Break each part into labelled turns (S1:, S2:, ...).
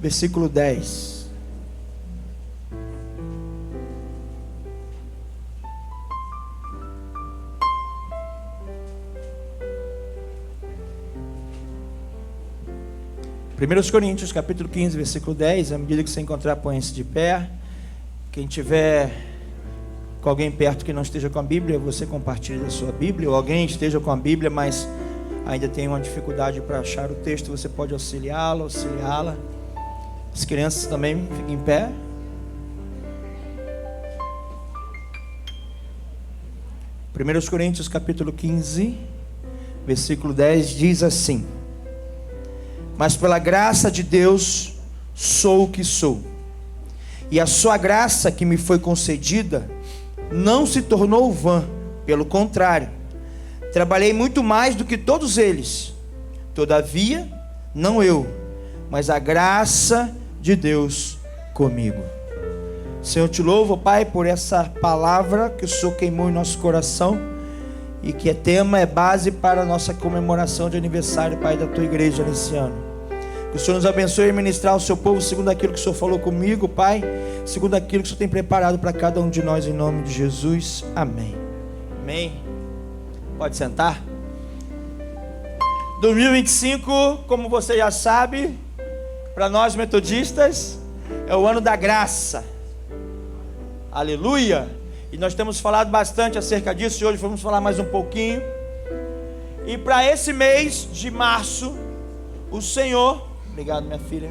S1: versículo 10. Primeiros Coríntios, capítulo 15, versículo 10. À medida que você encontrar, põe-se de pé. Quem tiver com alguém perto que não esteja com a Bíblia, você compartilha a sua Bíblia. Ou alguém esteja com a Bíblia, mas ainda tem uma dificuldade para achar o texto, você pode auxiliá-lo, auxiliá-la. As crianças também fiquem em pé. Primeiros Coríntios, capítulo 15, versículo 10, diz assim: mas pela graça de Deus sou o que sou, e a sua graça que me foi concedida não se tornou vã, pelo contrário, trabalhei muito mais do que todos eles. Todavia, não eu, mas a graça de Deus comigo. Senhor, eu te louvo, Pai, por essa palavra que o Senhor queimou em nosso coração e que é tema, é base para a nossa comemoração de aniversário, Pai, da tua igreja nesse ano. Que o Senhor nos abençoe e ministrar o seu povo segundo aquilo que o Senhor falou comigo, Pai, segundo aquilo que o Senhor tem preparado para cada um de nós, em nome de Jesus. Amém. Amém. Pode sentar. 2025, como você já sabe, para nós metodistas, é o ano da graça. Aleluia. E nós temos falado bastante acerca disso, e hoje vamos falar mais um pouquinho. E para esse mês de março, o Senhor, obrigado minha filha,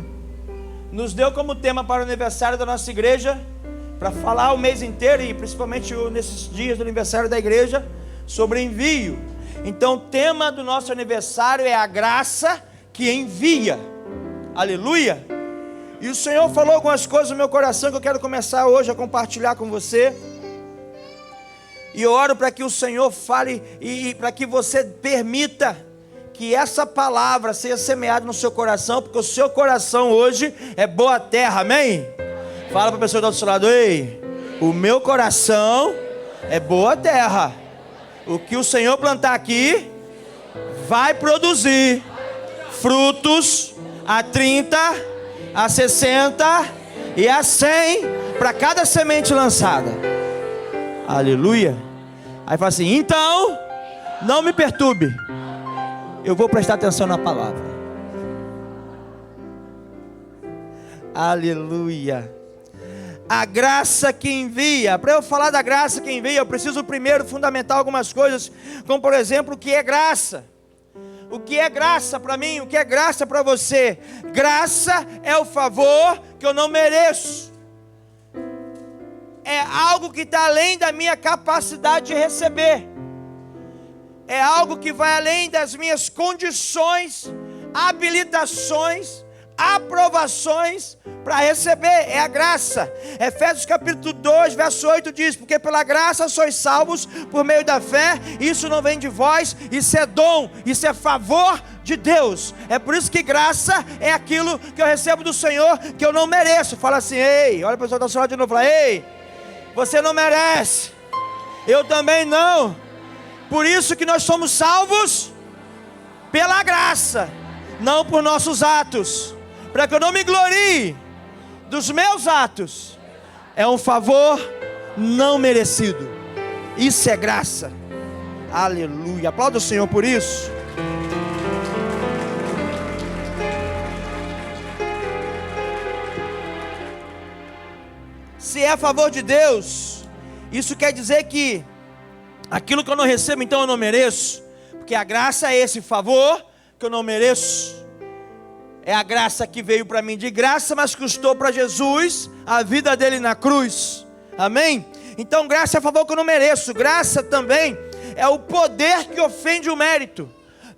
S1: nos deu como tema para o aniversário da nossa igreja, para falar o mês inteiro e principalmente nesses dias do aniversário da igreja, sobre envio. Então o tema do nosso aniversário é a graça que envia. Aleluia. E o Senhor falou algumas coisas no meu coração que eu quero começar hoje a compartilhar com você. E eu oro para que o Senhor fale e para que você permita que essa palavra seja semeada no seu coração, porque o seu coração hoje é boa terra, amém? Fala para a pessoa do outro lado: ei, o meu coração é boa terra. O que o Senhor plantar aqui vai produzir frutos a 30, a 60 e a 100 para cada semente lançada. Aleluia. Aí fala assim: então não me perturbe, eu vou prestar atenção na palavra. Aleluia. A graça que envia. Para eu falar da graça que envia, eu preciso primeiro fundamentar algumas coisas, como por exemplo, o que é graça. O que é graça para mim? O que é graça para você? Graça é o favor que eu não mereço. É algo que está além da minha capacidade de receber. É algo que vai além das minhas condições, habilitações, aprovações para receber. É a graça. Efésios capítulo 2, verso 8 diz: porque pela graça sois salvos por meio da fé. Isso não vem de vós, isso é dom, isso é favor de Deus. É por isso que graça é aquilo que eu recebo do Senhor que eu não mereço. Fala assim: ei, olha a pessoa da sua de novo, fala: ei, você não merece, eu também não. Por isso que nós somos salvos pela graça, não por nossos atos, para que eu não me glorie dos meus atos. É um favor não merecido. Isso é graça. Aleluia. Aplauda o Senhor por isso. Se é a favor de Deus, isso quer dizer que aquilo que eu não recebo, então eu não mereço. Porque a graça é esse favor que eu não mereço. É a graça que veio para mim de graça, mas custou para Jesus a vida dele na cruz. Amém? Então graça é a favor que eu não mereço. Graça também é o poder que ofende o mérito.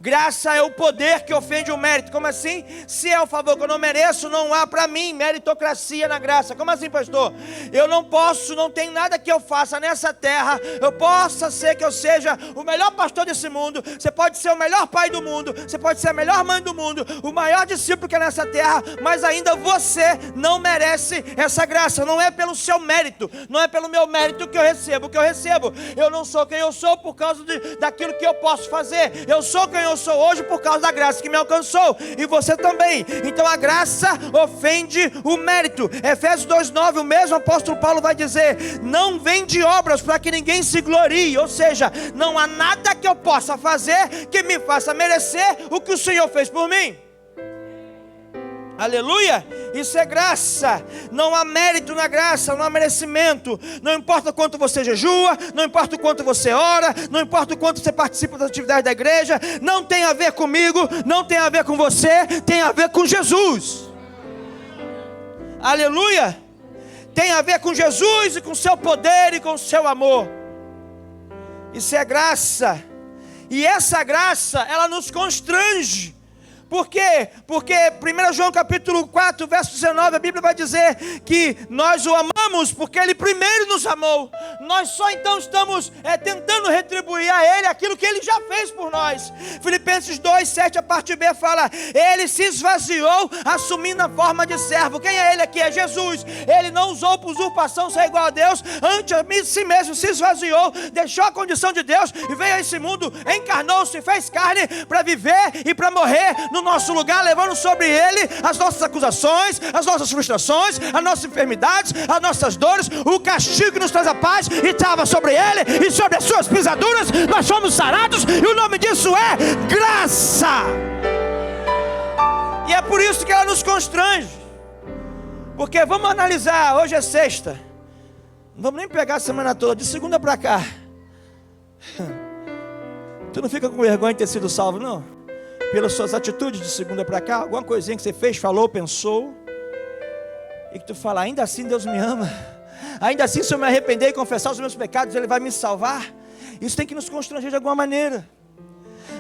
S1: Graça é o poder que ofende o mérito. Como assim? Se é o favor que eu não mereço, não há para mim meritocracia na graça. Como assim, pastor? Eu não posso, não tem nada que eu faça nessa terra. Eu possa ser que eu seja o melhor pastor desse mundo. Você pode ser o melhor pai do mundo. Você pode ser a melhor mãe do mundo. O maior discípulo que é nessa terra. Mas ainda você não merece essa graça. Não é pelo seu mérito. Não é pelo meu mérito que eu recebo. O que eu recebo. Eu não sou quem eu sou por causa daquilo que eu posso fazer. Eu sou quem eu sou hoje por causa da graça que me alcançou, e você também. Então a graça ofende o mérito. Efésios 2:9, o mesmo apóstolo Paulo vai dizer: não vem de obras para que ninguém se glorie. Ou seja, não há nada que eu possa fazer que me faça merecer o que o Senhor fez por mim. Aleluia, isso é graça. Não há mérito na graça, não há merecimento. Não importa o quanto você jejua, não importa o quanto você ora, não importa o quanto você participa das atividades da igreja, não tem a ver comigo, não tem a ver com você, tem a ver com Jesus. Aleluia, tem a ver com Jesus e com o seu poder e com o seu amor. Isso é graça. E essa graça, ela nos constrange. Por quê? Porque 1 João capítulo 4, verso 19, a Bíblia vai dizer que nós o amamos porque Ele primeiro nos amou. Nós só então estamos tentando retribuir a Ele aquilo que Ele já fez por nós. Filipenses 2, 7, a parte B fala: Ele se esvaziou assumindo a forma de servo. Quem é Ele aqui? É Jesus. Ele não usou por usurpação ser igual a Deus, antes de si mesmo se esvaziou, deixou a condição de Deus e veio a esse mundo, encarnou-se, fez carne para viver e para morrer no nosso lugar, levando sobre Ele as nossas acusações, as nossas frustrações, as nossas enfermidades, as nossas dores. O castigo que nos traz a paz estava sobre Ele, e sobre as suas pisaduras nós fomos sarados, e o nome disso é graça. E é por isso que ela nos constrange, porque vamos analisar, hoje é sexta, não vamos nem pegar a semana toda, de segunda para cá. Tu não fica com vergonha de ter sido salvo, não? Pelas suas atitudes de segunda para cá, alguma coisinha que você fez, falou, pensou, e que tu fala: ainda assim Deus me ama, ainda assim se eu me arrepender e confessar os meus pecados, Ele vai me salvar. Isso tem que nos constranger de alguma maneira.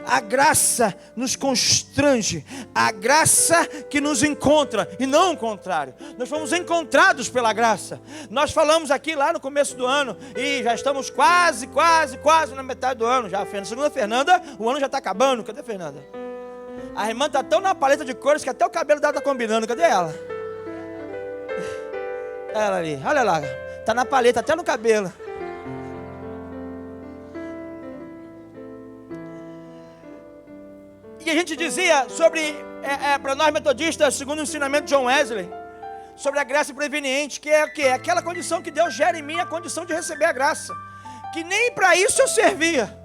S1: A graça nos constrange, a graça que nos encontra, e não o contrário. Nós fomos encontrados pela graça. Nós falamos aqui lá no começo do ano, e já estamos quase na metade do ano. Já, segundo a Fernanda, o ano já está acabando. Cadê a Fernanda? A irmã está tão na paleta de cores que até o cabelo dela está combinando. Cadê ela? Ela ali, olha lá, está na paleta até no cabelo. E a gente dizia sobre, para nós metodistas, segundo o ensinamento de John Wesley, sobre a graça preveniente, que é o quê? É aquela condição que Deus gera em mim, a condição de receber a graça, que nem para isso eu servia.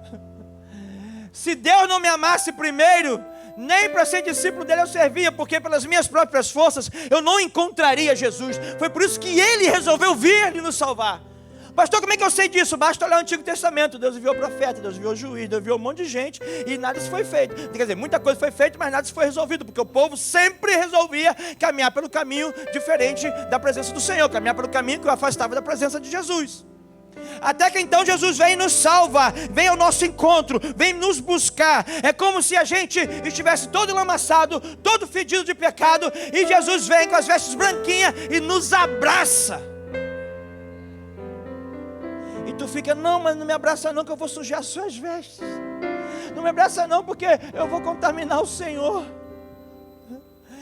S1: Se Deus não me amasse primeiro, nem para ser discípulo dele eu servia, porque pelas minhas próprias forças eu não encontraria Jesus. Foi por isso que Ele resolveu vir e nos salvar. Pastor, como é que eu sei disso? Basta olhar o Antigo Testamento. Deus enviou profeta, Deus enviou juiz, Deus enviou um monte de gente, e nada se foi feito. Quer dizer, muita coisa foi feita, mas nada se foi resolvido, porque o povo sempre resolvia caminhar pelo caminho diferente da presença do Senhor, caminhar pelo caminho que o afastava da presença de Jesus. Até que então Jesus vem e nos salva, vem ao nosso encontro, vem nos buscar. É como se a gente estivesse todo enlamaçado, todo fedido de pecado, e Jesus vem com as vestes branquinhas e nos abraça. E tu fica: não, mas não me abraça não, que eu vou sujar as suas vestes. Não me abraça não, porque eu vou contaminar o Senhor.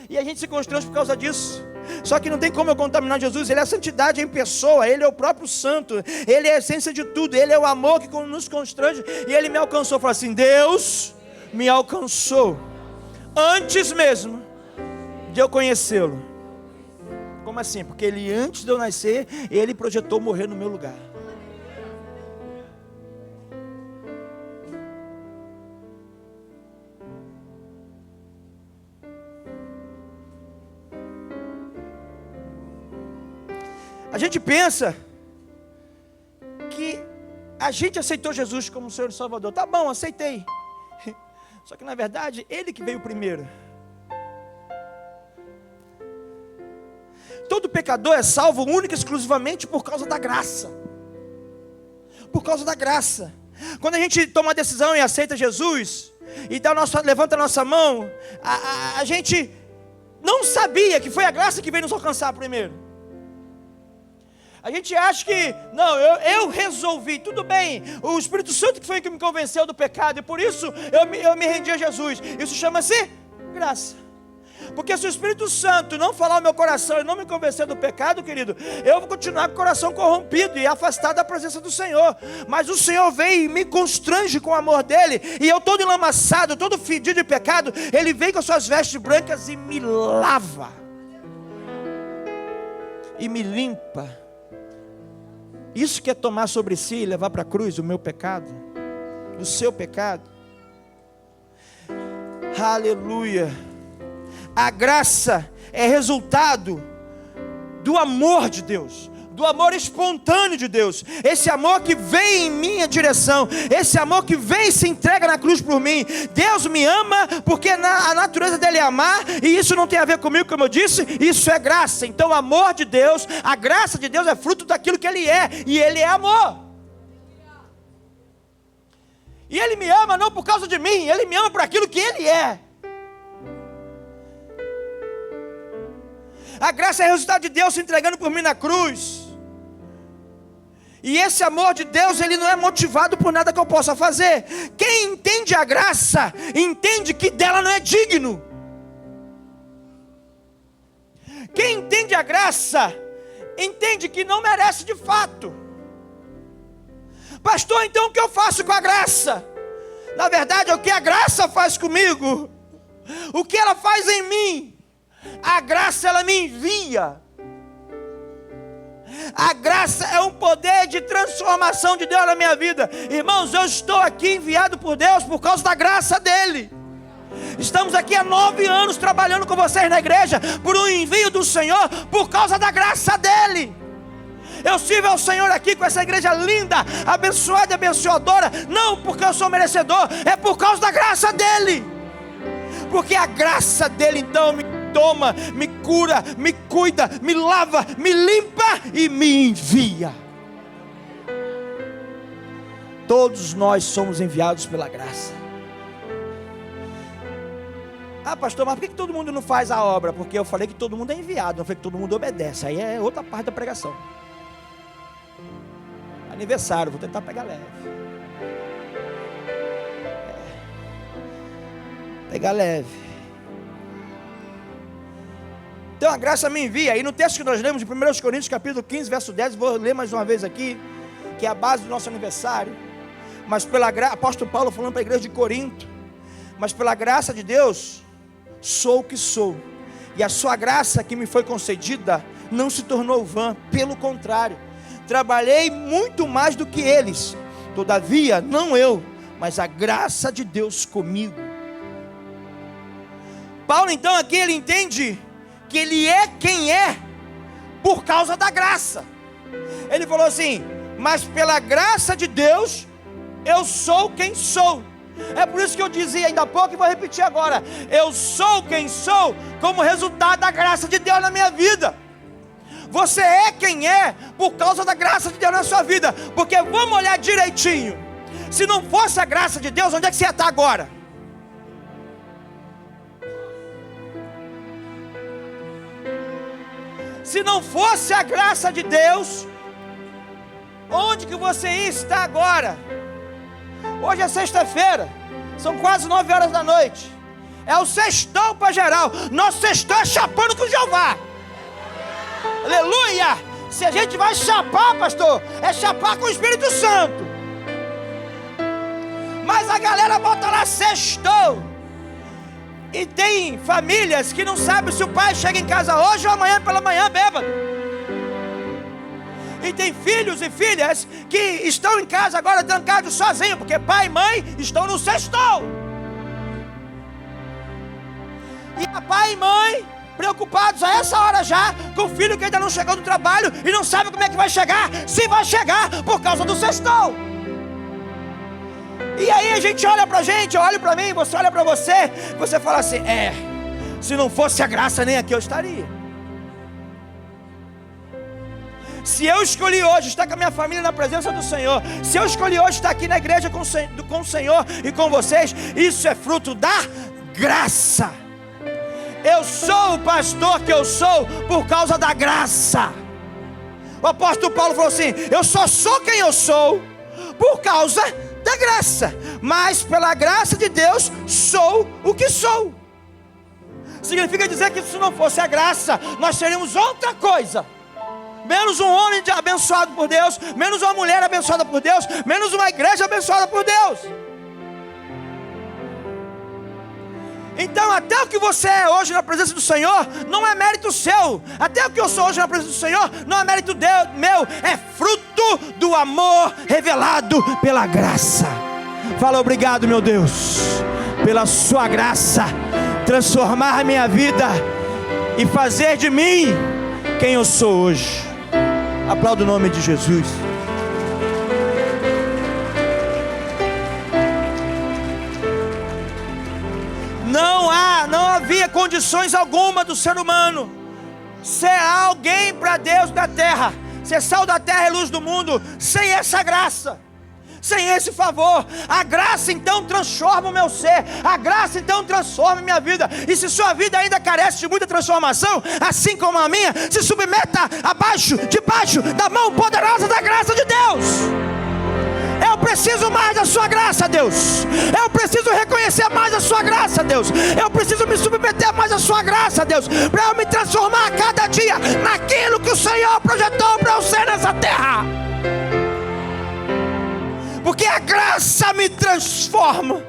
S1: E a gente se constrange por causa disso. Só que não tem como eu contaminar Jesus. Ele é a santidade em pessoa, Ele é o próprio santo, Ele é a essência de tudo, Ele é o amor que nos constrange. E Ele me alcançou. Fala assim: Deus me alcançou antes mesmo de eu conhecê-lo. Como assim? Porque Ele, antes de eu nascer, Ele projetou morrer no meu lugar. A gente pensa que a gente aceitou Jesus como Senhor e Salvador. Tá bom, aceitei. Só que na verdade, Ele que veio primeiro. Todo pecador é salvo única e exclusivamente por causa da graça. Por causa da graça. Quando a gente toma a decisão e aceita Jesus, e levanta a nossa mão, a gente não sabia que foi a graça que veio nos alcançar primeiro. A gente acha que, não, eu resolvi, tudo bem, o Espírito Santo que foi que me convenceu do pecado, e por isso eu me rendi a Jesus. Isso chama-se graça. Porque se o Espírito Santo não falar ao meu coração e não me convencer do pecado, querido, eu vou continuar com o coração corrompido e afastado da presença do Senhor. Mas o Senhor vem e me constrange com o amor dele, e eu todo enlamaçado, todo fedido de pecado, ele vem com as suas vestes brancas e me lava e me limpa. Isso que é tomar sobre si e levar para a cruz o meu pecado, o seu pecado. Aleluia. A graça é resultado do amor de Deus, do amor espontâneo de Deus. Esse amor que vem em minha direção, esse amor que vem e se entrega na cruz por mim. Deus me ama porque a natureza dele é amar, e isso não tem a ver comigo, como eu disse, isso é graça. Então o amor de Deus, a graça de Deus é fruto daquilo que ele é, e ele é amor. E ele me ama não por causa de mim, ele me ama por aquilo que ele é. A graça é resultado de Deus se entregando por mim na cruz. E esse amor de Deus, ele não é motivado por nada que eu possa fazer. Quem entende a graça, entende que dela não é digno. Quem entende a graça, entende que não merece de fato. Pastor, então o que eu faço com a graça? Na verdade é o que a graça faz comigo. O que ela faz em mim? A graça, ela me envia. A graça é um poder de transformação de Deus na minha vida. Irmãos, eu estou aqui enviado por Deus por causa da graça dele. Estamos aqui há 9 anos trabalhando com vocês na igreja por um envio do Senhor, por causa da graça dele. Eu sirvo ao Senhor aqui com essa igreja linda, abençoada e abençoadora, não porque eu sou merecedor, é por causa da graça dele. Porque a graça dele então me toma, me cura, me cuida, me lava, me limpa e me envia. Todos nós somos enviados pela graça. Ah, pastor, mas por que todo mundo não faz a obra? Porque eu falei que todo mundo é enviado, não falei que todo mundo obedece. Aí é outra parte da pregação. Aniversário, vou tentar pegar leve. Pegar leve. Então a graça me envia. E no texto que nós lemos de 1 Coríntios capítulo 15, verso 10, vou ler mais uma vez aqui, que é a base do nosso aniversário. Mas pela graça, apóstolo Paulo falando para a igreja de Corinto, mas pela graça de Deus, sou o que sou. E a sua graça que me foi concedida, não se tornou vã, pelo contrário, trabalhei muito mais do que eles. Todavia, não eu, mas a graça de Deus comigo. Paulo então aqui ele entende que ele é quem é por causa da graça. Ele falou assim: mas pela graça de Deus eu sou quem sou. É por isso que eu dizia ainda há pouco e vou repetir agora: eu sou quem sou como resultado da graça de Deus na minha vida. Você é quem é por causa da graça de Deus na sua vida. Porque vamos olhar direitinho, se não fosse a graça de Deus, onde é que você ia estar agora? Se não fosse a graça de Deus, onde que você ia estar agora? Hoje é sexta-feira, são quase 9 horas da noite. É o sextou para geral. Nosso sextou é chapando com Jeová. Aleluia! Se a gente vai chapar, pastor, é chapar com o Espírito Santo. Mas a galera bota lá sextou. E tem famílias que não sabem se o pai chega em casa hoje ou amanhã pela manhã bêbado. E tem filhos e filhas que estão em casa agora trancados sozinhos, porque pai e mãe estão no sextou. E a pai e mãe preocupados a essa hora já com o filho que ainda não chegou do trabalho e não sabe como é que vai chegar, se vai chegar por causa do sextou. E aí a gente olha pra gente, eu olho pra mim, você olha pra você, você fala assim: se não fosse a graça nem aqui eu estaria. Se eu escolhi hoje estar com a minha família na presença do Senhor, se eu escolhi hoje estar aqui na igreja com o Senhor e com vocês, isso é fruto da graça. Eu sou o pastor que eu sou por causa da graça. O apóstolo Paulo falou assim: eu só sou quem eu sou por causa da graça, mas pela graça de Deus sou o que sou. Significa dizer que se não fosse a graça, nós seríamos outra coisa. Menos um homem abençoado por Deus, menos uma mulher abençoada por Deus, menos uma igreja abençoada por Deus. Então até o que você é hoje na presença do Senhor não é mérito seu. Até o que eu sou hoje na presença do Senhor não é mérito meu. É fruto do amor revelado pela graça. Fala: obrigado, meu Deus, pela sua graça transformar a minha vida e fazer de mim quem eu sou hoje. Aplauda o nome de Jesus. Não havia condições alguma do ser humano ser alguém para Deus da terra, ser sal da terra e luz do mundo, sem essa graça, sem esse favor. A graça então transforma o meu ser, a graça então transforma a minha vida. E se sua vida ainda carece de muita transformação, assim como a minha, se submeta debaixo da mão poderosa da graça de Deus. Eu preciso mais da sua graça, Deus. Eu preciso reconhecer mais a sua graça, Deus. Eu preciso me submeter mais à sua graça, Deus, para eu me transformar a cada dia naquilo que o Senhor projetou para eu ser nessa terra. Porque a graça me transforma.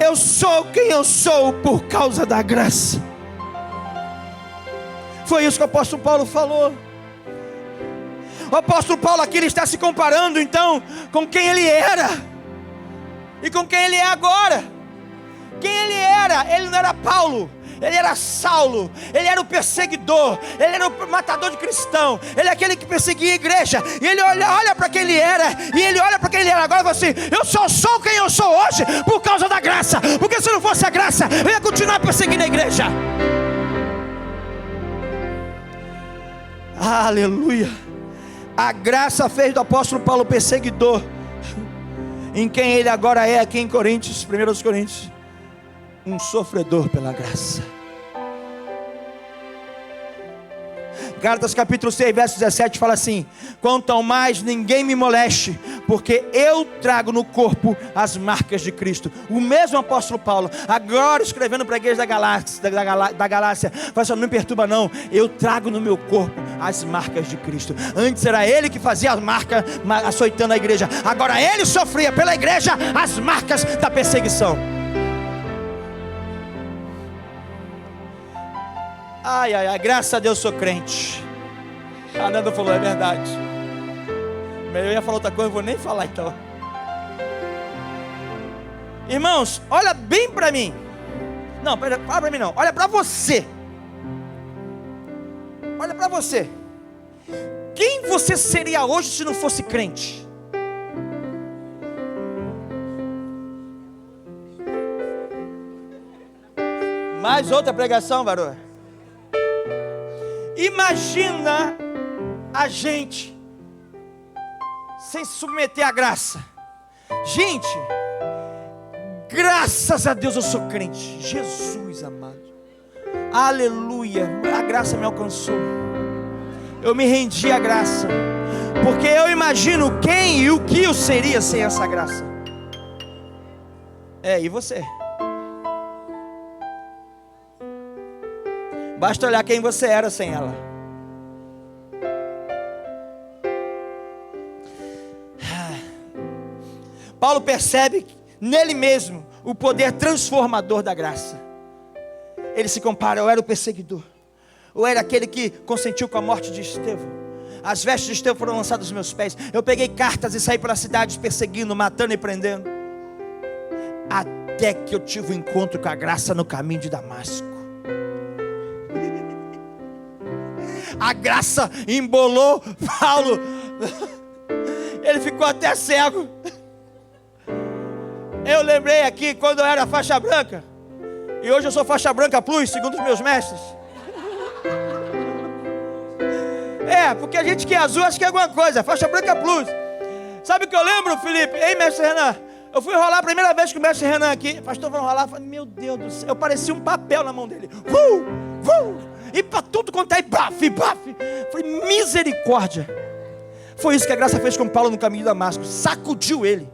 S1: Eu sou quem eu sou por causa da graça. Foi isso que o apóstolo Paulo falou. O apóstolo Paulo aqui, ele está se comparando então com quem ele era e com quem ele é agora. Quem ele era? Ele não era Paulo, ele era Saulo. Ele era o perseguidor, ele era o matador de cristão, ele é aquele que perseguia a igreja. E ele olha para quem ele era, e ele olha para quem ele era agora e fala assim: eu só sou quem eu sou hoje por causa da graça. Porque se não fosse a graça, eu ia continuar perseguindo a igreja. Aleluia. A graça fez do apóstolo Paulo perseguidor, em quem ele agora é, aqui em Coríntios, 1 Coríntios, um sofredor pela graça. Gálatas capítulo 6, verso 17 fala assim: quanto ao mais ninguém me moleste, porque eu trago no corpo as marcas de Cristo. O mesmo apóstolo Paulo, agora escrevendo para a igreja da Galácia, fala assim: não me perturba não, eu trago no meu corpo as marcas de Cristo. Antes era ele que fazia as marcas, açoitando a igreja. Agora ele sofria pela igreja as marcas da perseguição. Ai, graças a Deus sou crente. A Nanda falou: é verdade. Eu ia falar outra coisa, eu vou nem falar então. Irmãos, olha bem para mim. Não, fala para mim não, olha para você. Olha para você. Quem você seria hoje se não fosse crente? Mais outra pregação, varão. Imagina a gente sem se submeter à graça. Gente, graças a Deus eu sou crente. Jesus amado, aleluia, a graça me alcançou. Eu me rendi à graça, porque eu imagino quem e o que eu seria sem essa graça. E você? Basta olhar quem você era sem ela. Paulo percebe nele mesmo o poder transformador da graça. Ele se compara: eu era o perseguidor, eu era aquele que consentiu com a morte de Estevão. As vestes de Estevão foram lançadas aos meus pés. Eu peguei cartas e saí pela cidade perseguindo, matando e prendendo, até que eu tive um encontro com a graça no caminho de Damasco. A graça embolou Paulo. Ele ficou até cego. Eu lembrei aqui quando eu era faixa branca, e hoje eu sou faixa branca plus, segundo os meus mestres. Porque a gente que é azul acha que é alguma coisa. Faixa branca plus. Sabe o que eu lembro, Felipe? Ei, mestre Renan, eu fui rolar a primeira vez que o mestre Renan aqui, pastor, vamos rolar. Eu falei: meu Deus do céu, eu parecia um papel na mão dele. E para tudo quanto é, baf. Falei: misericórdia. Foi isso que a graça fez com Paulo no caminho de Damasco. Sacudiu ele,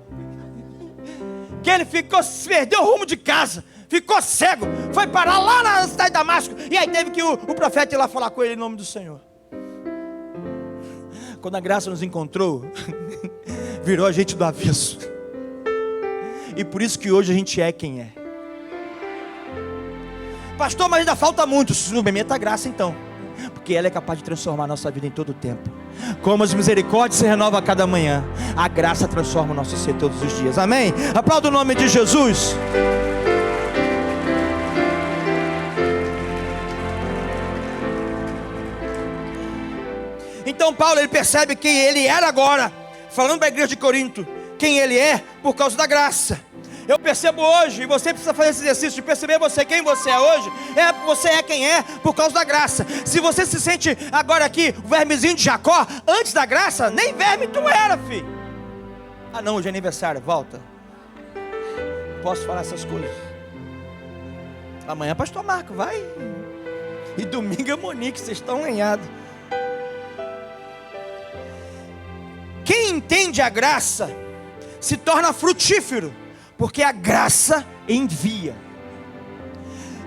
S1: que ele ficou, perdeu o rumo de casa, ficou cego, foi parar lá na cidade de Damasco, e aí teve que o profeta ir lá falar com ele em nome do Senhor. Quando a graça nos encontrou, virou a gente do avesso. E por isso que hoje a gente é quem é. Pastor, mas ainda falta muito. Submeta a graça então, porque ela é capaz de transformar a nossa vida em todo o tempo. Como as misericórdias se renovam a cada manhã, a graça transforma o nosso ser todos os dias. Amém? Aplauda o nome de Jesus. Então Paulo, ele percebe quem ele era agora, falando para a igreja de Corinto, quem ele é por causa da graça. Eu percebo hoje, e você precisa fazer esse exercício de perceber você quem você é hoje. Você é quem é por causa da graça. Se você se sente agora aqui o vermezinho de Jacó, antes da graça, nem verme tu era, filho. Ah não, hoje é aniversário, volta. Não posso falar essas coisas. Amanhã pastor Marco, vai. E domingo é Monique, vocês estão ganhados. Quem entende a graça se torna frutífero, porque a graça envia.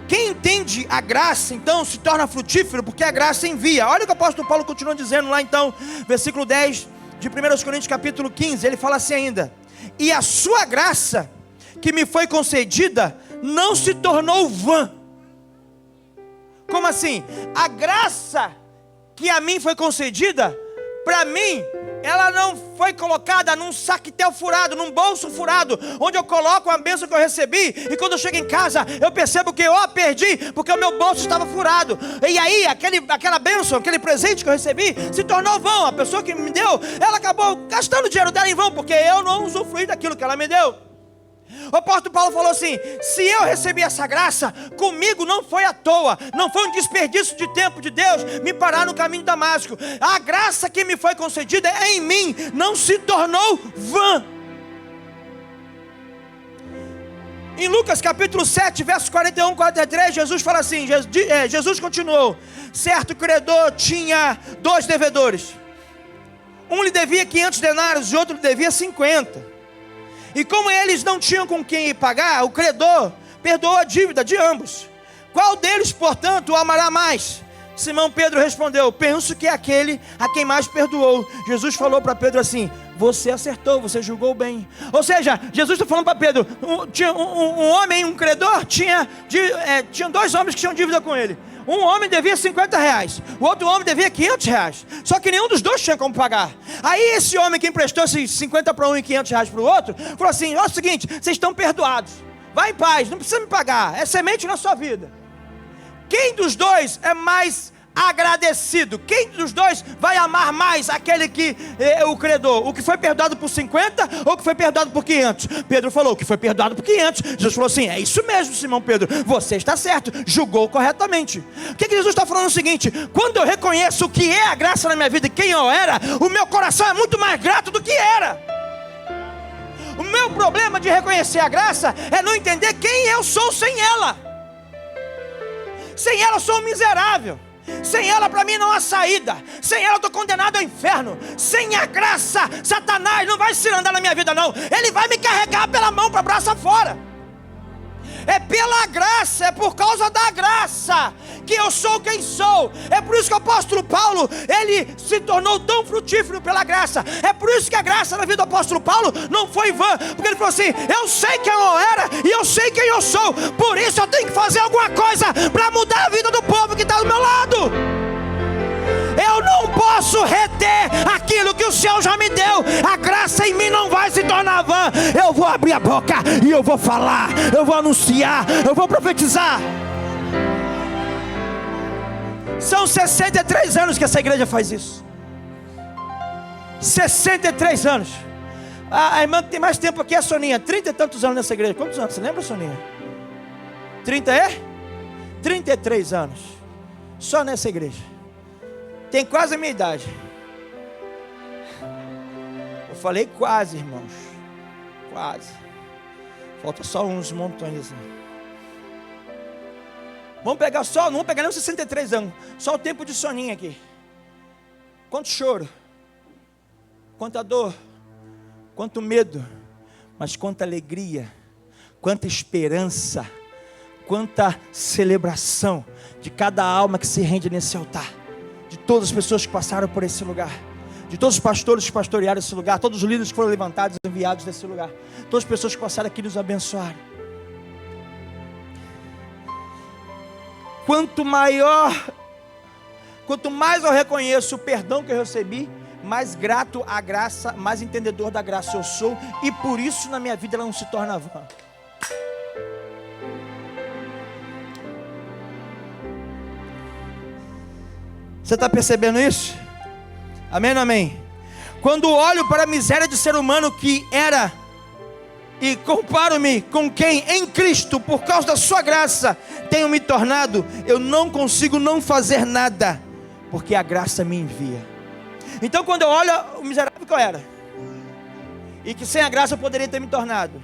S1: Quem entende a graça, então, se torna frutífero, porque a graça envia. Olha o que o apóstolo Paulo continua dizendo lá, então, versículo 10 de 1 Coríntios capítulo 15, ele fala assim ainda: e a sua graça, que me foi concedida, não se tornou vã. Como assim? A graça que a mim foi concedida, para mim, ela não foi colocada num saquetel furado, num bolso furado, onde eu coloco a bênção que eu recebi, e quando eu chego em casa, eu percebo que eu a perdi, porque o meu bolso estava furado. E aí, aquela bênção, aquele presente que eu recebi, se tornou vão. A pessoa que me deu, ela acabou gastando o dinheiro dela em vão, porque eu não usufruí daquilo que ela me deu. O apóstolo Paulo falou assim: se eu recebi essa graça, comigo não foi à toa, não foi um desperdício de tempo de Deus me parar no caminho de Damasco. A graça que me foi concedida em mim não se tornou vã. Em Lucas capítulo 7, versos 41 e 43, Jesus fala assim, Jesus continuou: certo credor tinha 2 devedores. Um lhe devia 500 denários e outro lhe devia 50. E como eles não tinham com quem pagar, o credor perdoou a dívida de ambos. Qual deles, portanto, o amará mais? Simão Pedro respondeu: penso que é aquele a quem mais perdoou. Jesus falou para Pedro assim: você acertou, você julgou bem. Ou seja, Jesus está falando para Pedro, tinha um homem, um credor, tinha 2 homens que tinham dívida com ele. Um homem devia 50 reais, o outro homem devia 500 reais. Só que nenhum dos dois tinha como pagar. Aí esse homem que emprestou 50 para um e 500 reais para o outro, falou assim: ó, é o seguinte, vocês estão perdoados, vai em paz, não precisa me pagar, é semente na sua vida. Quem dos dois é mais agradecido? Quem dos dois vai amar mais aquele que é o credor? O que foi perdoado por 50 ou o que foi perdoado por 500? Pedro falou: o que foi perdoado por 500. Jesus falou assim: é isso mesmo, Simão Pedro, você está certo, julgou corretamente. O que Jesus está falando? É o seguinte: quando eu reconheço o que é a graça na minha vida e quem eu era, o meu coração é muito mais grato do que era. O meu problema de reconhecer a graça é não entender quem eu sou sem ela. Sem ela eu sou um miserável. Sem ela para mim não há saída. Sem ela eu estou condenado ao inferno. Sem a graça, Satanás não vai se andar na minha vida não. Ele vai me carregar pela mão para braço afora. É pela graça, é por causa da graça que eu sou quem sou. É por isso que o apóstolo Paulo, ele se tornou tão frutífero pela graça. É por isso que a graça na vida do apóstolo Paulo não foi vã, porque ele falou assim: eu sei quem eu era e eu sei quem eu sou, por isso eu tenho que fazer alguma coisa para mudar a vida do povo que está do meu lado. Eu não posso reter aquilo que o Senhor já me deu. A graça em mim não vai se tornar vã. Eu vou abrir a boca e eu vou falar, eu vou anunciar, eu vou profetizar. São 63 anos que essa igreja faz isso. 63 anos. A irmã que tem mais tempo aqui é a Soninha, 30 e tantos anos nessa igreja. Quantos anos? Você lembra, Soninha? 30 é? 33 anos. Só nessa igreja. Tem quase a minha idade. Eu falei quase, irmãos. Quase. Falta só uns montões assim. Vamos pegar só, não vamos pegar nem os 63 anos. Só o tempo de Soninha aqui. Quanto choro. Quanta dor. Quanto medo. Mas quanta alegria. Quanta esperança. quanta celebração de cada alma que se rende nesse altar, de todas as pessoas que passaram por esse lugar, de todos os pastores que pastorearam esse lugar, todos os líderes que foram levantados e enviados desse lugar, todas as pessoas que passaram aqui nos abençoaram. Quanto mais eu reconheço o perdão que eu recebi, mais grato à graça, mais entendedor da graça eu sou, e por isso na minha vida ela não se torna vã. Você está percebendo isso? Amém ou não amém? Quando olho para a miséria de ser humano que era, e comparo-me com quem em Cristo, por causa da sua graça, tenho me tornado, eu não consigo não fazer nada, porque a graça me envia. Então quando eu olho o miserável que eu era, e que sem a graça eu poderia ter me tornado,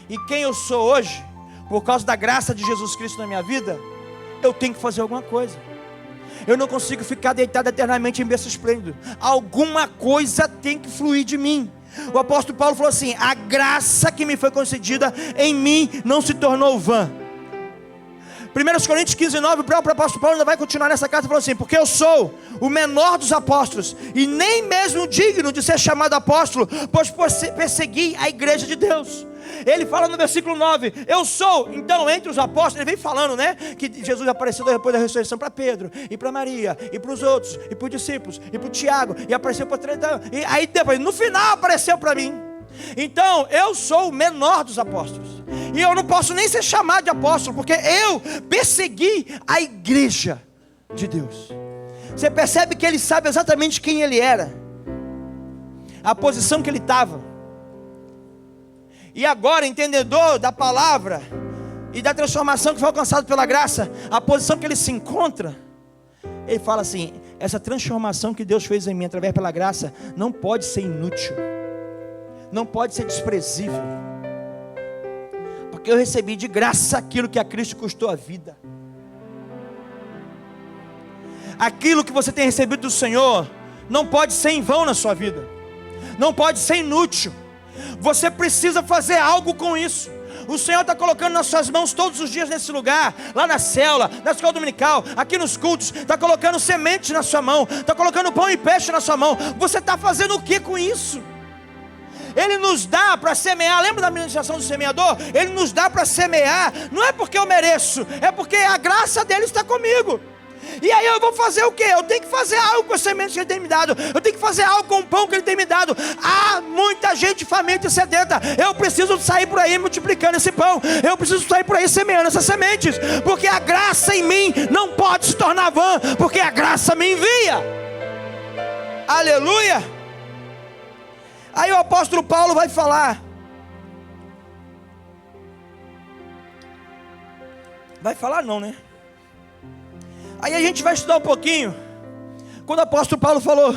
S1: e quem eu sou hoje, por causa da graça de Jesus Cristo na minha vida, eu tenho que fazer alguma coisa. Eu não consigo ficar deitado eternamente em berço esplêndido. Alguma coisa tem que fluir de mim. O apóstolo Paulo falou assim: a graça que me foi concedida em mim não se tornou vã. 1 Coríntios 15:9, o próprio apóstolo Paulo ainda vai continuar nessa carta, falou assim: porque eu sou o menor dos apóstolos, e nem mesmo digno de ser chamado apóstolo, pois persegui a igreja de Deus. Ele fala no versículo 9, eu sou, então entre os apóstolos, ele vem falando, né, que Jesus apareceu depois da ressurreição para Pedro, e para Maria, e para os outros, e para os discípulos, e para o Tiago, e apareceu para 30, e aí depois, no final apareceu para mim. Então, eu sou o menor dos apóstolos, e eu não posso nem ser chamado de apóstolo, porque eu persegui a igreja de Deus. Você percebe que ele sabe exatamente quem ele era, a posição que ele estava. E agora, entendedor da palavra e da transformação que foi alcançada pela graça, a posição que ele se encontra, ele fala assim: essa transformação que Deus fez em mim através pela graça não pode ser inútil, não pode ser desprezível, porque eu recebi de graça aquilo que a Cristo custou a vida. Aquilo que você tem recebido do Senhor não pode ser em vão na sua vida, não pode ser inútil. Você precisa fazer algo com isso. O Senhor está colocando nas suas mãos todos os dias nesse lugar, lá na célula, na escola dominical, aqui nos cultos, está colocando sementes na sua mão, está colocando pão e peixe na sua mão. Você está fazendo o que com isso? Ele nos dá para semear. Lembra da ministração do semeador? Ele nos dá para semear, não é porque eu mereço, é porque a graça dele está comigo. E aí eu vou fazer o quê? Eu tenho que fazer algo com as sementes que ele tem me dado. Eu tenho que fazer algo com o pão que ele tem me dado. Há muita gente faminta e sedenta. Eu preciso sair por aí multiplicando esse pão. Eu preciso sair por aí semeando essas sementes, porque a graça em mim não pode se tornar vã, porque a graça me envia. Aleluia. Aí o apóstolo Paulo vai falar. Vai falar não, né? Aí a gente vai estudar um pouquinho. Quando o apóstolo Paulo falou: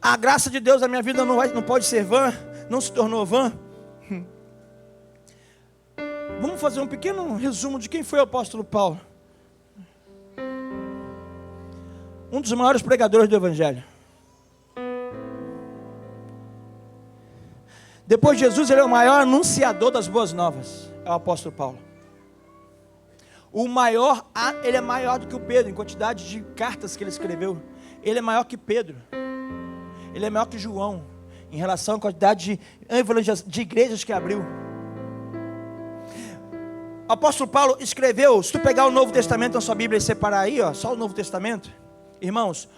S1: a graça de Deus na minha vida não pode ser vã, não se tornou vã. Vamos fazer um pequeno resumo de quem foi o apóstolo Paulo. Um dos maiores pregadores do Evangelho. Depois de Jesus, ele é o maior anunciador das boas novas. É o apóstolo Paulo. Ele é maior do que o Pedro em quantidade de cartas que ele escreveu. Ele é maior que Pedro. Ele é maior que João em relação à quantidade de igrejas que abriu. O apóstolo Paulo escreveu, se tu pegar o Novo Testamento na sua Bíblia e separar aí, ó, só o Novo Testamento, irmãos,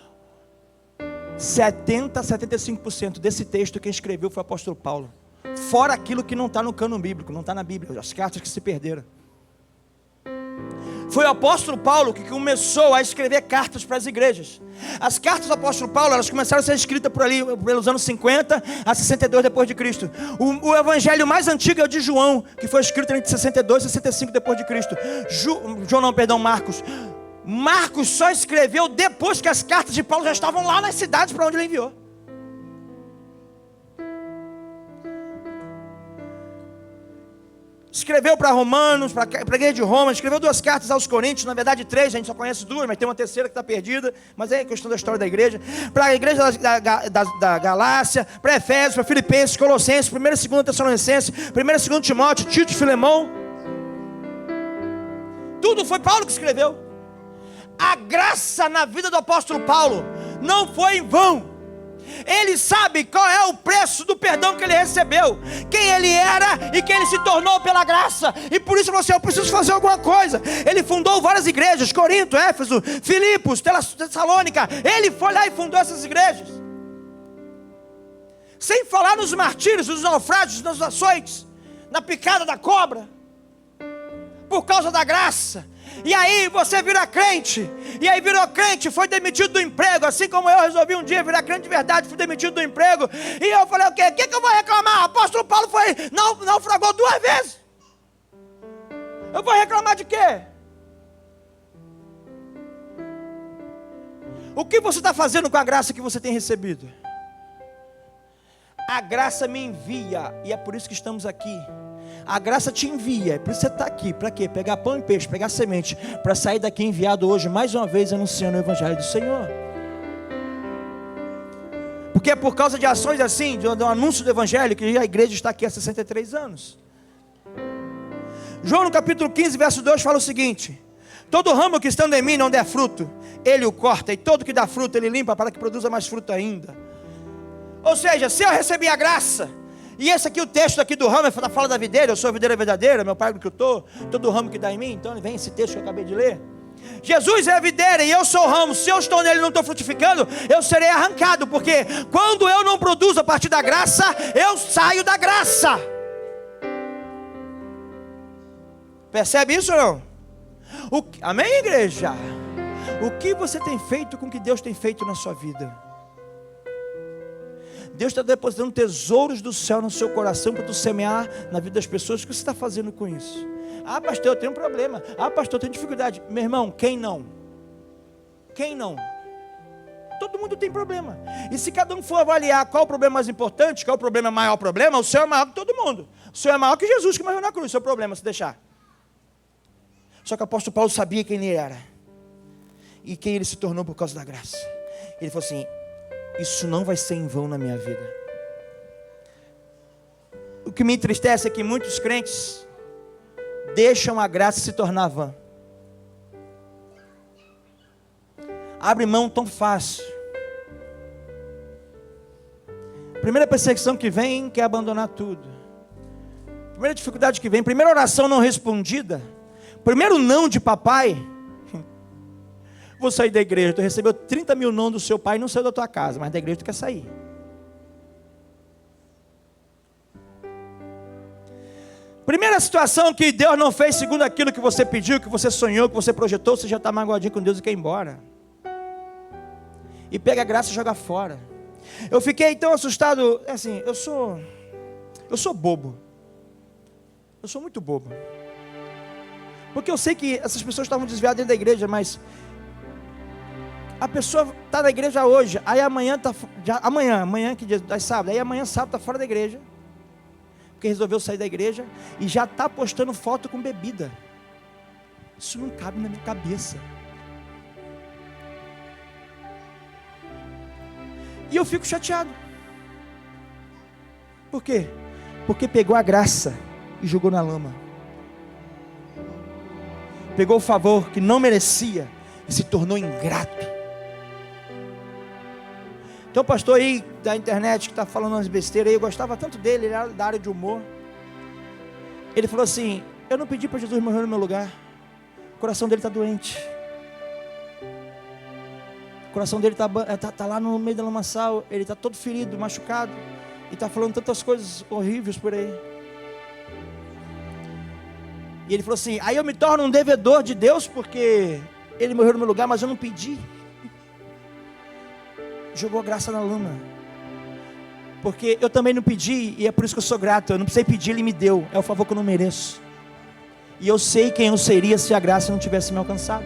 S1: 75% desse texto quem escreveu foi o apóstolo Paulo. Fora aquilo que não está no cânon bíblico, não está na Bíblia, as cartas que se perderam. Foi o apóstolo Paulo que começou a escrever cartas para as igrejas. As cartas do apóstolo Paulo, elas começaram a ser escritas por ali, pelos anos 50 a 62 depois de Cristo. O evangelho mais antigo é o de João, que foi escrito entre 62 e 65 depois de Cristo. Marcos. Marcos só escreveu depois que as cartas de Paulo já estavam lá nas cidades para onde ele enviou. Escreveu para Romanos, para a igreja de Roma, escreveu 2 cartas aos Coríntios, na verdade 3, a gente só conhece 2, mas tem uma terceira que está perdida, mas é questão da história da igreja. Para a igreja da Galácia, para Efésios, para Filipenses, Colossenses, 1 e 2 Tessalonicenses, 1 e 2 Timóteo, Tito e Filemão. Tudo foi Paulo que escreveu. A graça na vida do apóstolo Paulo não foi em vão. Ele sabe qual é o preço do perdão que ele recebeu, quem ele era e quem ele se tornou pela graça. E por isso ele falou assim: eu preciso fazer alguma coisa. Ele fundou várias igrejas: Corinto, Éfeso, Filipos, Tessalônica. Ele foi lá e fundou essas igrejas. Sem falar nos martírios, nos naufrágios, nas açoites, na picada da cobra, por causa da graça. E aí você vira crente, e aí virou crente, foi demitido do emprego, assim como eu resolvi um dia virar crente de verdade, fui demitido do emprego. E eu falei: o quê? O que eu vou reclamar? O apóstolo Paulo naufragou 2 vezes. Eu vou reclamar de quê? O que você está fazendo com a graça que você tem recebido? A graça me envia, e é por isso que estamos aqui. A graça te envia, é por isso que você está aqui. Para quê? Pegar pão e peixe, pegar semente, para sair daqui enviado hoje, mais uma vez, anunciando o Evangelho do Senhor. Porque é por causa de ações assim, de um anúncio do Evangelho, que a igreja está aqui há 63 anos. João no capítulo 15, verso 2 fala o seguinte: todo ramo que estando em mim não der fruto, ele o corta, e todo que dá fruto ele limpa, para que produza mais fruto ainda. Ou seja, se eu recebi a graça, e esse aqui, o texto aqui do ramo, fala da videira: eu sou a videira verdadeira, meu pai é o que eu estou, todo ramo que dá em mim. Então vem esse texto que eu acabei de ler. Jesus é a videira e eu sou o ramo. Se eu estou nele e não estou frutificando, eu serei arrancado, porque quando eu não produzo a partir da graça, eu saio da graça. Percebe isso ou não? Amém, igreja? O que você tem feito com o que Deus tem feito na sua vida? Deus está depositando tesouros do céu no seu coração para tu semear na vida das pessoas. O que você está fazendo com isso? Ah, pastor, eu tenho um problema. Ah, pastor, eu tenho dificuldade. Meu irmão, quem não? Quem não? Todo mundo tem problema. E se cada um for avaliar qual o problema mais importante, qual o problema maior problema, o seu é maior que todo mundo. O seu é maior que Jesus que morreu na cruz. O seu problema, se deixar. Só que o apóstolo Paulo sabia quem ele era e quem ele se tornou por causa da graça. Ele falou assim: isso não vai ser em vão na minha vida. O que me entristece é que muitos crentes deixam a graça se tornar vã. Abre mão tão fácil. Primeira perseguição que vem, quer abandonar tudo. Primeira dificuldade que vem, primeira oração não respondida, primeiro não de papai: vou sair da igreja. Tu recebeu 30 mil não do seu pai e não saiu da tua casa, mas da igreja tu quer sair. Primeira situação que Deus não fez segundo aquilo que você pediu, que você sonhou, que você projetou, você já está magoadinho com Deus e quer ir embora. E pega a graça e joga fora. Eu fiquei tão assustado, assim, eu sou bobo. Eu sou muito bobo. Porque eu sei que essas pessoas estavam desviadas dentro da igreja, mas a pessoa está na igreja hoje, aí amanhã que é sábado, aí amanhã sábado está fora da igreja, porque resolveu sair da igreja e já está postando foto com bebida. Isso não cabe na minha cabeça. E eu fico chateado. Por quê? Porque pegou a graça e jogou na lama. Pegou o favor que não merecia e se tornou ingrato. Então o pastor aí da internet que está falando umas besteiras aí, eu gostava tanto dele, ele era da área de humor. Ele falou assim: eu não pedi para Jesus morrer no meu lugar. O coração dele está doente. O coração dele está lá no meio da lamaçal. Ele está todo ferido, machucado. E está falando tantas coisas horríveis por aí. E ele falou assim: aí eu me torno um devedor de Deus, porque ele morreu no meu lugar, mas eu não pedi. Jogou a graça na lama. Porque eu também não pedi, e é por isso que eu sou grato. Eu não precisei pedir, ele me deu. É o favor que eu não mereço. E eu sei quem eu seria se a graça não tivesse me alcançado.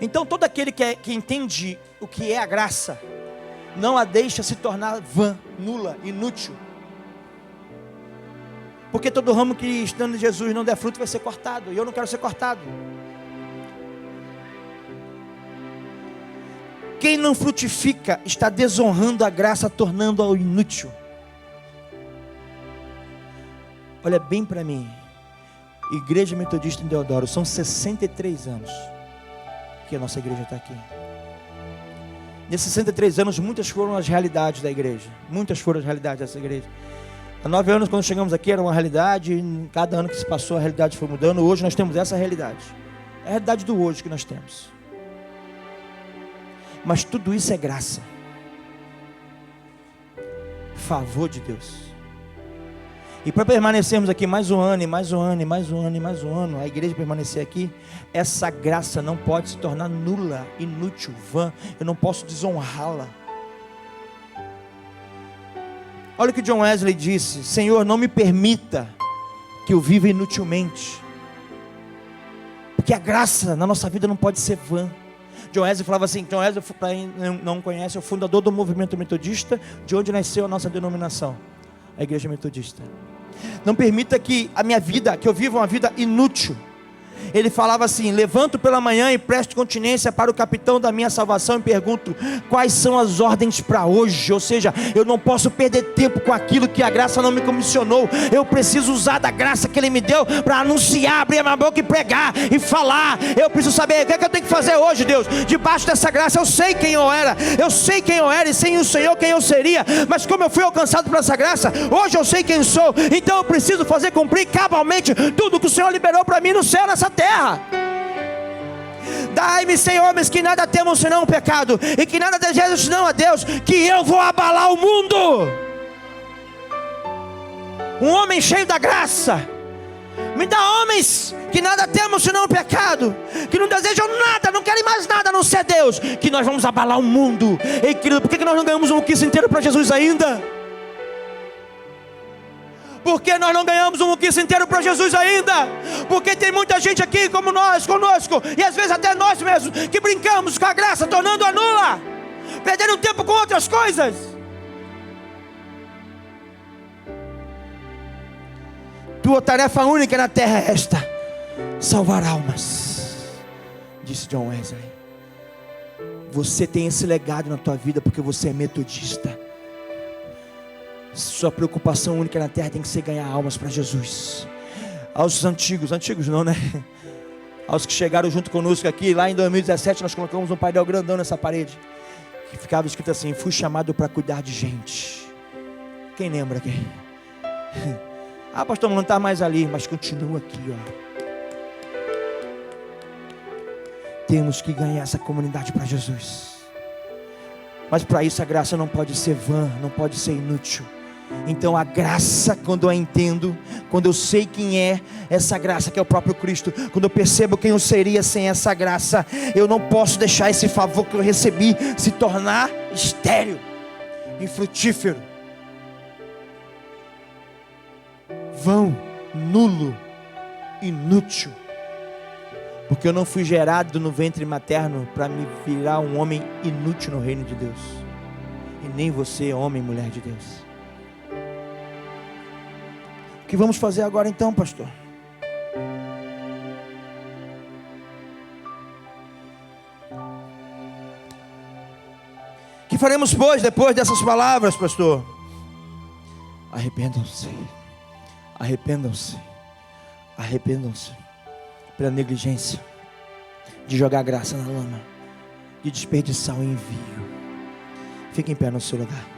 S1: Então todo aquele que entende o que é a graça, não a deixa se tornar vã, nula, inútil. Porque todo ramo que estando em Jesus não der fruto vai ser cortado. E eu não quero ser cortado. Quem não frutifica está desonrando a graça, tornando-a inútil. olha bem para mim. Igreja Metodista em Deodoro, são 63 anos que a nossa igreja está aqui. Nesses 63 anos, muitas foram as realidades da igreja. Muitas foram as realidades dessa igreja. Há 9 anos, quando chegamos aqui, era uma realidade. E cada ano que se passou, a realidade foi mudando. Hoje nós temos essa realidade. É a realidade do hoje que nós temos. Mas tudo isso é graça. Favor de Deus. E para permanecermos aqui mais um ano, e mais um ano, e mais um ano, e mais um ano, a igreja permanecer aqui, essa graça não pode se tornar nula, inútil, vã. Eu não posso desonrá-la. Olha o que John Wesley disse: Senhor, não me permita que eu viva inutilmente, porque a graça na nossa vida não pode ser vã. John Wesley falava assim, John Wesley, para quem não conhece, é o fundador do movimento metodista, de onde nasceu a nossa denominação, a igreja metodista. Não permita que a minha vida, que eu viva uma vida inútil. Ele falava assim: levanto pela manhã e presto continência para o capitão da minha salvação e pergunto: quais são as ordens para hoje? Ou seja, eu não posso perder tempo com aquilo que a graça não me comissionou. Eu preciso usar da graça que Ele me deu para anunciar, abrir a minha boca e pregar e falar. Eu preciso saber o que é que eu tenho que fazer hoje, Deus. Debaixo dessa graça eu sei quem eu era, e sem o Senhor quem eu seria. Mas como eu fui alcançado por essa graça, hoje eu sei quem sou. Então eu preciso fazer cumprir cabalmente tudo que o Senhor liberou para mim no céu, nessa terra. Dai-me, Senhor, homens que nada temam senão o pecado, e que nada desejam senão a Deus, que eu vou abalar o mundo. Um homem cheio da graça. Me dá homens que nada temam senão o pecado, que não desejam nada, não querem mais nada a não ser Deus, que nós vamos abalar o mundo. Ei, querido, por que nós não ganhamos um muquiço inteiro para Jesus ainda? Porque nós não ganhamos um muquiço inteiro para Jesus ainda? Porque tem muita gente aqui como nós, conosco, e às vezes até nós mesmos, que brincamos com a graça, tornando-a nula, perdendo tempo com outras coisas. Tua tarefa única na terra é esta: salvar almas, disse John Wesley. Você tem esse legado na tua vida porque você é metodista. Sua preocupação única na terra tem que ser ganhar almas para Jesus. Aos antigos não, né? Aos que chegaram junto conosco aqui, lá em 2017, nós colocamos um painel grandão nessa parede, que ficava escrito assim: fui chamado para cuidar de gente. Quem lembra aqui? Ah, pastor, não está mais ali, mas continua aqui, ó. Temos que ganhar essa comunidade para Jesus. Mas para isso a graça não pode ser vã, não pode ser inútil. Então a graça, quando eu a entendo, quando eu sei quem é essa graça, que é o próprio Cristo, quando eu percebo quem eu seria sem essa graça, eu não posso deixar esse favor que eu recebi se tornar estéril, infrutífero, vão, nulo, inútil. Porque eu não fui gerado no ventre materno para me virar um homem inútil no reino de Deus. E nem você, homem e mulher de Deus. O que vamos fazer agora então, pastor? O que faremos, pois, depois dessas palavras, pastor? Arrependam-se. Arrependam-se. Arrependam-se pela negligência de jogar graça na lama, de desperdiçar o envio. Fique em pé no seu lugar.